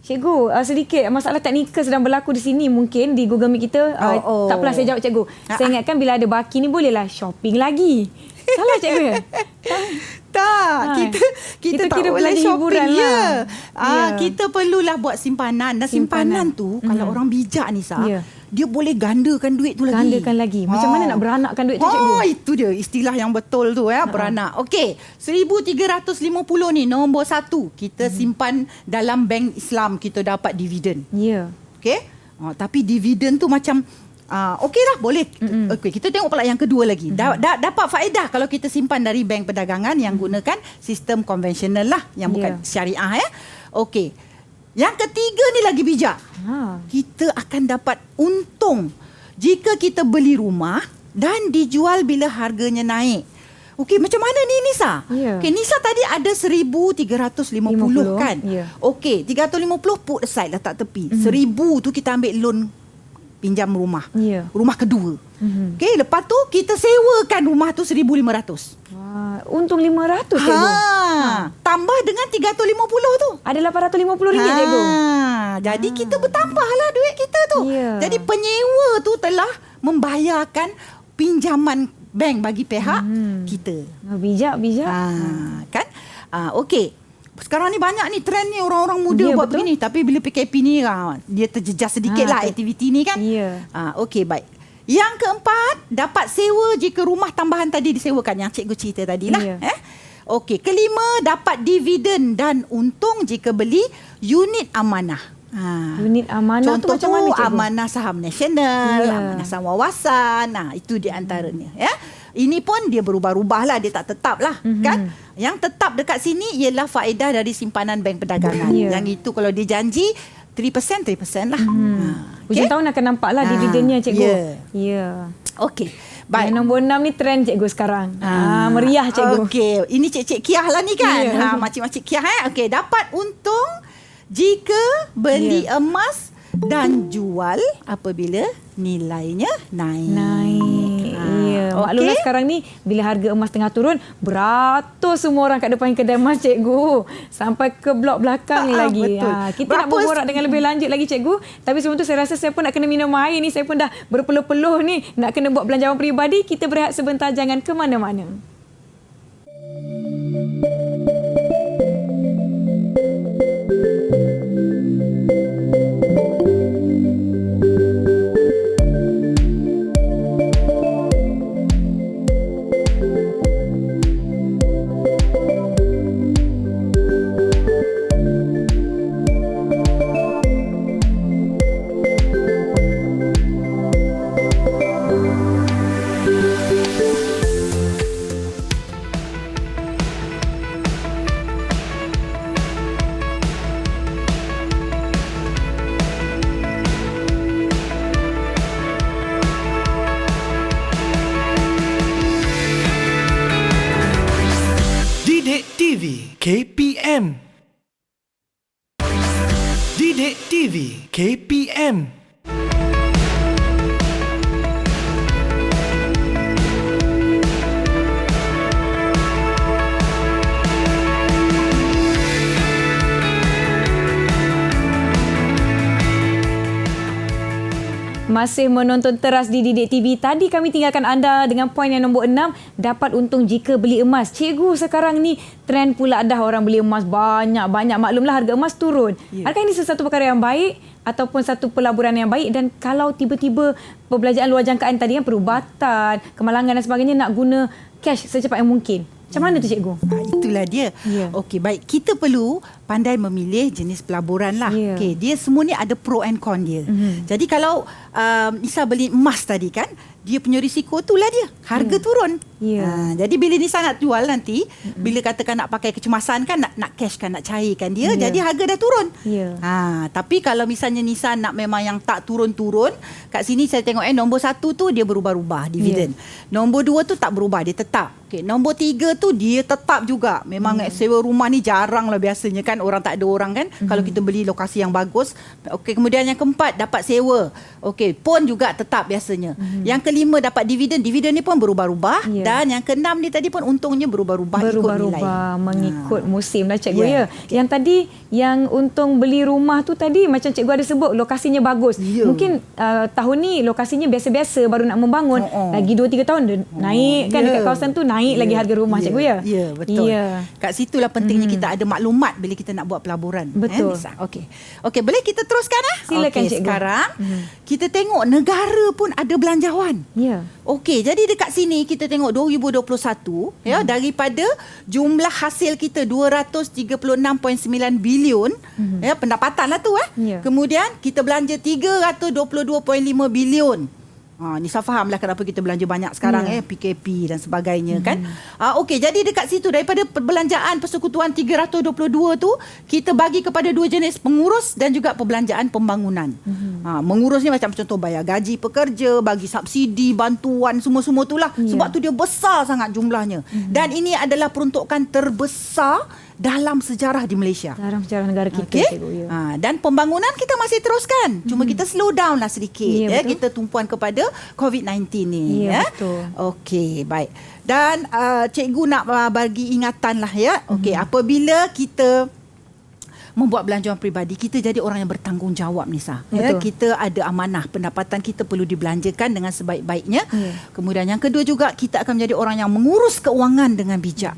Cikgu, sedikit masalah teknikal sedang berlaku di sini mungkin di Google Meet kita. Tak apalah saya jawab cikgu. Saya ingatkan bila ada baki ni bolehlah shopping lagi. Salah cikgu ya? Tak, kita tak boleh shopping lah. Kita perlulah buat simpanan. Dan simpanan tu kalau orang bijak ni dia boleh gandakan duit tu lagi. Gandakan lagi. Macam mana nak beranakkan duit tu cikgu? Itu dia istilah yang betul tu beranak. Okey, 1,350 ni nombor 1. Kita simpan dalam bank Islam, kita dapat dividen. Okey. Tapi dividen tu macam okeylah, boleh. Okey, kita tengok pula yang kedua lagi. Dapat faedah kalau kita simpan dari bank perdagangan yang gunakan sistem konvensional lah, yang bukan syariah ya. Okey. Yang ketiga ni lagi bijak. Kita akan dapat untung jika kita beli rumah dan dijual bila harganya naik. Okey, macam mana ni Nisa? Okey, Nisa tadi ada 1,350 kan? Okey, 350 put aside lah tak tepi. 1,000 tu kita ambil loan pinjam rumah. Rumah kedua. Okey, lepas tu kita sewakan rumah tu 1,500. Untung 500 cikgu. Tambah dengan 350 tu. Ada RM850 cikgu. Jadi kita bertambahlah duit kita tu. Jadi penyewa tu telah membayarkan pinjaman bank bagi pihak kita. Bijak. Kan? Okey. Sekarang ni banyak ni trend ni orang-orang muda buat begini. Tapi bila PKP ni dia terjejas sedikit lah aktiviti ni kan. Okey, baik. Yang keempat, dapat sewa jika rumah tambahan tadi disewakan, yang cikgu cerita tadi lah. Okey, kelima, dapat dividen dan untung jika beli unit amanah. Unit amanah contoh tu macam mana cikgu? Amanah saham nasional, amanah saham wawasan. Itu di antaranya. Ini pun dia berubah-ubah lah, dia tak tetap lah. Kan? Yang tetap dekat sini ialah faedah dari simpanan bank perdagangan. Yang itu kalau dia janji 3% lah. Hujung tahun akan nampak lah dividennya cikgu. Okey. Baik. Yang nombor 6 ni trend cikgu sekarang. Meriah cikgu. Okey. Ini cik-cik Kiah lah ni kan. Makcik-makcik Kiah Okey. Dapat untung jika beli emas dan jual apabila nilainya naik. Maklumlah sekarang ni bila harga emas tengah turun, beratus semua orang kat depan kedai emas cikgu. Sampai ke blok belakang lagi. Kita nak berborak dengan lebih lanjut lagi cikgu. Tapi sebelum tu saya rasa saya pun nak kena minum air ni. Saya pun dah berpeluh-peluh ni nak kena buat belanjawan peribadi. Kita berehat sebentar, jangan ke mana-mana. KPM. Didik TV KPM. Masih menonton teras di Didik TV. Tadi kami tinggalkan anda dengan poin yang nombor 6. Dapat untung jika beli emas. Cikgu, sekarang ni trend pula dah orang beli emas banyak-banyak. Maklumlah harga emas turun. Adakah ini sesuatu perkara yang baik ataupun satu pelaburan yang baik? Dan kalau tiba-tiba perbelanjaan luar jangkaan tadi, perubatan, kemalangan dan sebagainya, nak guna cash secepat yang mungkin. Macam mana tu cikgu? Itu Itulah dia. Ya. Okey, baik. Kita perlu pandai memilih jenis pelaburan lah. Ya. Okey, dia semua ni ada pro and con dia. Jadi kalau Nisa beli emas tadi kan, dia punya risiko tu lah dia. Harga turun. Ya. Jadi bila Nisa nak jual nanti, bila katakan nak pakai kecemasan kan, nak cash kan, nak cairkan dia, jadi harga dah turun. Ya. Tapi kalau misalnya Nisa nak memang yang tak turun-turun, kat sini saya tengok nombor 1 tu dia berubah-ubah dividen. Nombor 2 tu tak berubah, dia tetap. Okey, nombor 3 tu dia tetap juga. Memang sewa rumah ni jarang lah biasanya kan, orang tak ada orang kan. Kalau kita beli lokasi yang bagus. Okey, kemudian yang keempat dapat sewa. Okey, pun juga tetap biasanya. Yang kelima dapat dividen. Dividen ni pun berubah-ubah. Dan yang keenam ni tadi pun untungnya berubah-ubah ikut nilai. Mengikut musim lah cikgu Ya. Yang tadi yang untung beli rumah tu tadi macam cikgu ada sebut lokasinya bagus. Mungkin tahun ni lokasinya biasa-biasa baru nak membangun. Lagi 2-3 tahun dia naik kan dekat kawasan tu, naik lagi harga rumah cikgu ya. Ya, betul. Kat situlah pentingnya kita ada maklumat bila kita nak buat pelaburan. Betul. Okey, boleh kita teruskan Silakan cikgu. Sekarang kita tengok negara pun ada belanjawan. Ya. Okey, jadi dekat sini kita tengok 2021 daripada jumlah hasil kita 236.9 bilion pendapatan lah tu Kemudian kita belanja 322.5 bilion. Nisa fahamlah kenapa kita belanja banyak sekarang PKP dan sebagainya kan. Okey, jadi dekat situ daripada perbelanjaan persekutuan 322 tu kita bagi kepada dua jenis, pengurus dan juga perbelanjaan pembangunan. Mengurus ni macam contoh bayar gaji pekerja, bagi subsidi, bantuan, semua-semua itulah. Sebab tu dia besar sangat jumlahnya. Dan ini adalah peruntukan terbesar dalam sejarah di Malaysia. Dalam sejarah negara kita. Cikgu, dan pembangunan kita masih teruskan. Cuma kita slow down lah sedikit. Kita tumpuan kepada COVID-19 ni. Betul. Okey, baik. Dan cikgu nak bagi ingatan lah Okey, apabila kita membuat belanjawan peribadi, kita jadi orang yang bertanggungjawab, Nisa. Kita ada amanah, pendapatan kita perlu dibelanjakan dengan sebaik-baiknya. Kemudian yang kedua juga, kita akan menjadi orang yang mengurus keuangan dengan bijak.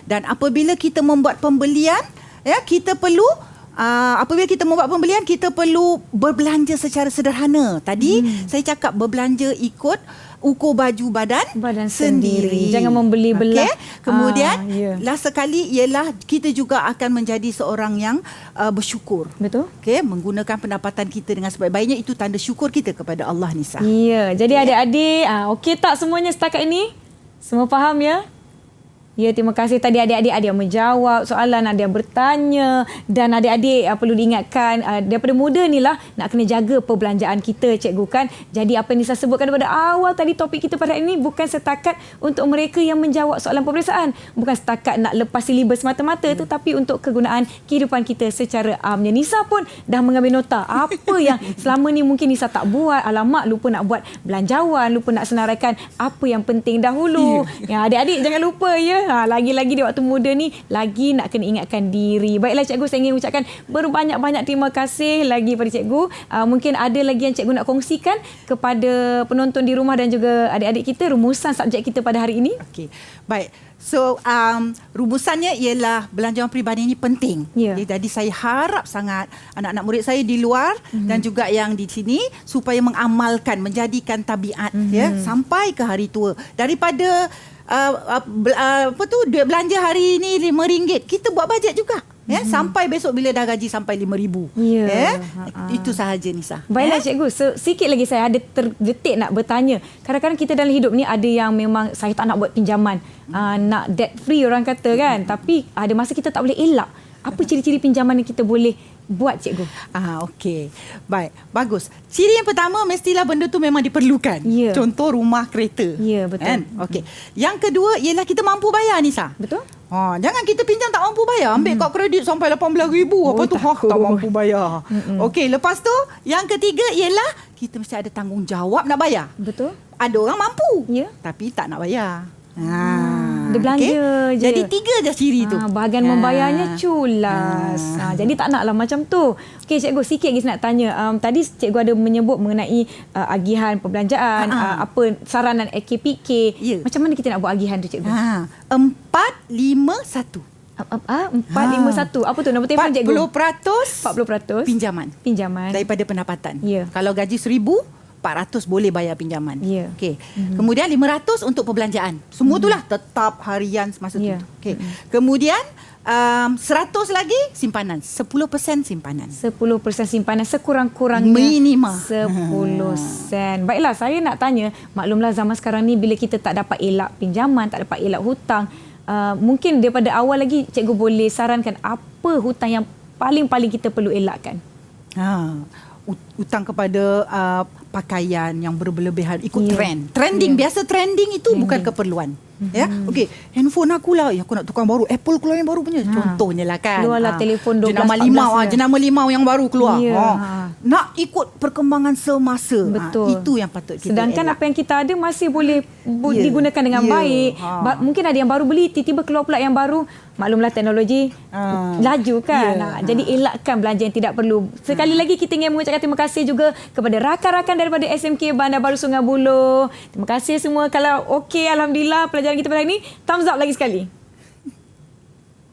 Dan apabila kita membuat pembelian, kita perlu apabila kita membuat pembelian, kita perlu berbelanja secara sederhana. Tadi saya cakap berbelanja ikut ukur baju badan sendiri. Jangan membeli belah. Kemudian last sekali ialah kita juga akan menjadi seorang yang bersyukur. Betul. Menggunakan pendapatan kita dengan sebaik-baiknya, itu tanda syukur kita kepada Allah, Nisa. Ya, jadi adik-adik, okey tak semuanya setakat ini? Semua faham ya? Ya, terima kasih tadi adik-adik ada yang menjawab soalan, ada yang bertanya, dan adik-adik perlu diingatkan daripada muda ni lah nak kena jaga perbelanjaan kita cikgu kan. Jadi apa yang saya sebutkan daripada awal tadi, topik kita pada hari ini bukan setakat untuk mereka yang menjawab soalan peperiksaan, bukan setakat nak lepas silibus semata-mata, tetapi untuk kegunaan kehidupan kita secara amnya. Nisa pun dah mengambil nota apa yang selama ni mungkin Nisa tak buat, alamak lupa nak buat belanjawan, lupa nak senaraikan apa yang penting dahulu. Ya, adik-adik jangan lupa ya. Lagi-lagi di waktu muda ni lagi nak kena ingatkan diri. Baiklah cikgu, saya ingin ucapkan berbanyak-banyak terima kasih lagi pada cikgu. Mungkin ada lagi yang cikgu nak kongsikan kepada penonton di rumah dan juga adik-adik kita, rumusan subjek kita pada hari ini. Okey, baik. So, rumusannya ialah belanjawan peribadi ini penting. Jadi saya harap sangat anak-anak murid saya di luar dan juga yang di sini supaya mengamalkan, menjadikan tabiat sampai ke hari tua. Daripada duit belanja hari ini RM5, kita buat bajet juga. Sampai besok bila dah gaji sampai RM5,000. Itu sahaja, Nisa. Baiklah cikgu, sikit lagi saya ada terdetik nak bertanya. Kadang-kadang kita dalam hidup ni ada yang memang saya tak nak buat pinjaman, nak debt free orang kata kan, tapi ada masa kita tak boleh elak. Apa ciri-ciri pinjaman yang kita boleh buat cikgu? Okey. Baik, bagus. Ciri yang pertama, mestilah benda tu memang diperlukan. Contoh rumah, kereta. Ya, betul. Okey. Yang kedua ialah kita mampu bayar, Nisa. Betul. Jangan kita pinjam tak mampu bayar, ambil kad kredit sampai RM18,000. Apa tu? Tak mampu bayar. Okey, lepas tu yang ketiga ialah kita mesti ada tanggungjawab nak bayar. Betul. Ada orang mampu tapi tak nak bayar. Dia belanja je. Jadi 3 je ciri tu. Bahagian membayarnya culas. Jadi tak naklah macam tu. Okey cikgu, sikit lagi nak tanya. Tadi cikgu ada menyebut mengenai agihan perbelanjaan, apa saranan KPK. Macam mana kita nak buat agihan tu cikgu? 451. 451. Apa tu nombor telefon cikgu? 40% pinjaman daripada pendapatan. Ya. Kalau gaji RM1,000, 400 boleh bayar pinjaman. Ya. Okey. Kemudian 500 untuk perbelanjaan. Semua itulah tetap harian semasa tu. Okey. Kemudian 100 lagi simpanan. 10% simpanan. 10% simpanan sekurang-kurangnya Minima 10 sen. Baiklah, saya nak tanya, maklumlah zaman sekarang ni bila kita tak dapat elak pinjaman, tak dapat elak hutang, mungkin daripada awal lagi cikgu boleh sarankan apa hutang yang paling-paling kita perlu elakkan? Hutang kepada pakaian yang berlebihan ikut trend. Trending, biasa trending itu bukan keperluan. Ya, okey. Handphone aku lah, aku nak tukar baru. Apple keluar yang baru punya. Contohnya lah kan. Keluarlah telefon 12 jenama 14 limau, jenama limau yang baru keluar. Ya. Nak ikut perkembangan semasa. Betul. Itu yang patut kita Sedangkan elak. apa yang kita ada masih boleh digunakan dengan baik. Mungkin ada yang baru beli, tiba-tiba keluar pula yang baru. Maklumlah teknologi laju kan. Jadi elakkan belanja yang tidak perlu. Sekali lagi kita ingin mengucapkan terima kasih juga kepada rakan-rakan daripada SMK Bandar Baru Sungai Buloh. Terima kasih semua. Kalau okey, alhamdulillah pelajaran kita pada hari ini. Thumbs up lagi sekali.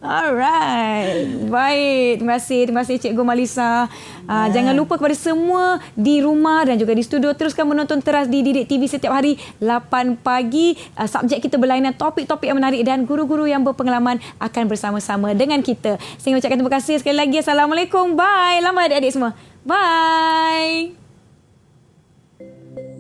Alright. Baik. Terima kasih Cikgu Malisa. Jangan lupa kepada semua di rumah dan juga di studio, teruskan menonton Teras di Didik TV setiap hari 8 pagi. Subjek kita berlainan, topik-topik yang menarik dan guru-guru yang berpengalaman akan bersama-sama dengan kita. Saya ucapkan terima kasih sekali lagi. Assalamualaikum. Bye. Lama adik-adik semua. Bye.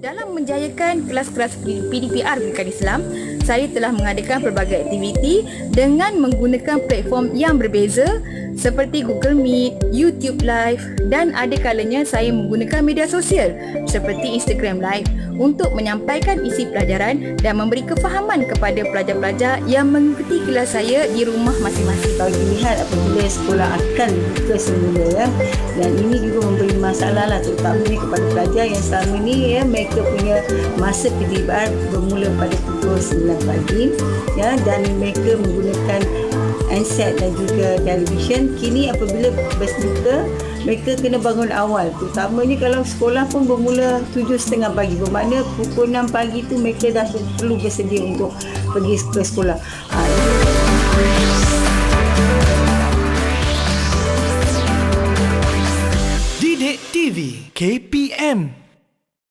Dalam menjayakan kelas-kelas PDPR Pendidikan Islam, saya telah mengadakan pelbagai aktiviti dengan menggunakan platform yang berbeza seperti Google Meet, YouTube Live dan ada kalanya saya menggunakan media sosial seperti Instagram Live untuk menyampaikan isi pelajaran dan memberi kefahaman kepada pelajar-pelajar yang mengikuti kelas saya di rumah masing-masing. Kalau dilihat apabila sekolah akan buka semula ya, dan ini juga memberi masalah lah terutamanya kepada pelajar yang selama ni ya, mereka punya masa PDPR bermula pada pukul 9 pagi ya, dan mereka menggunakan handset dan juga televisyen. Kini apabila berbuka, mereka kena bangun awal, terutamanya kalau sekolah pun bermula 7.30 pagi, bermakna pukul 6 pagi tu mereka dah perlu bersedia untuk pergi ke sekolah. Didik TV KPM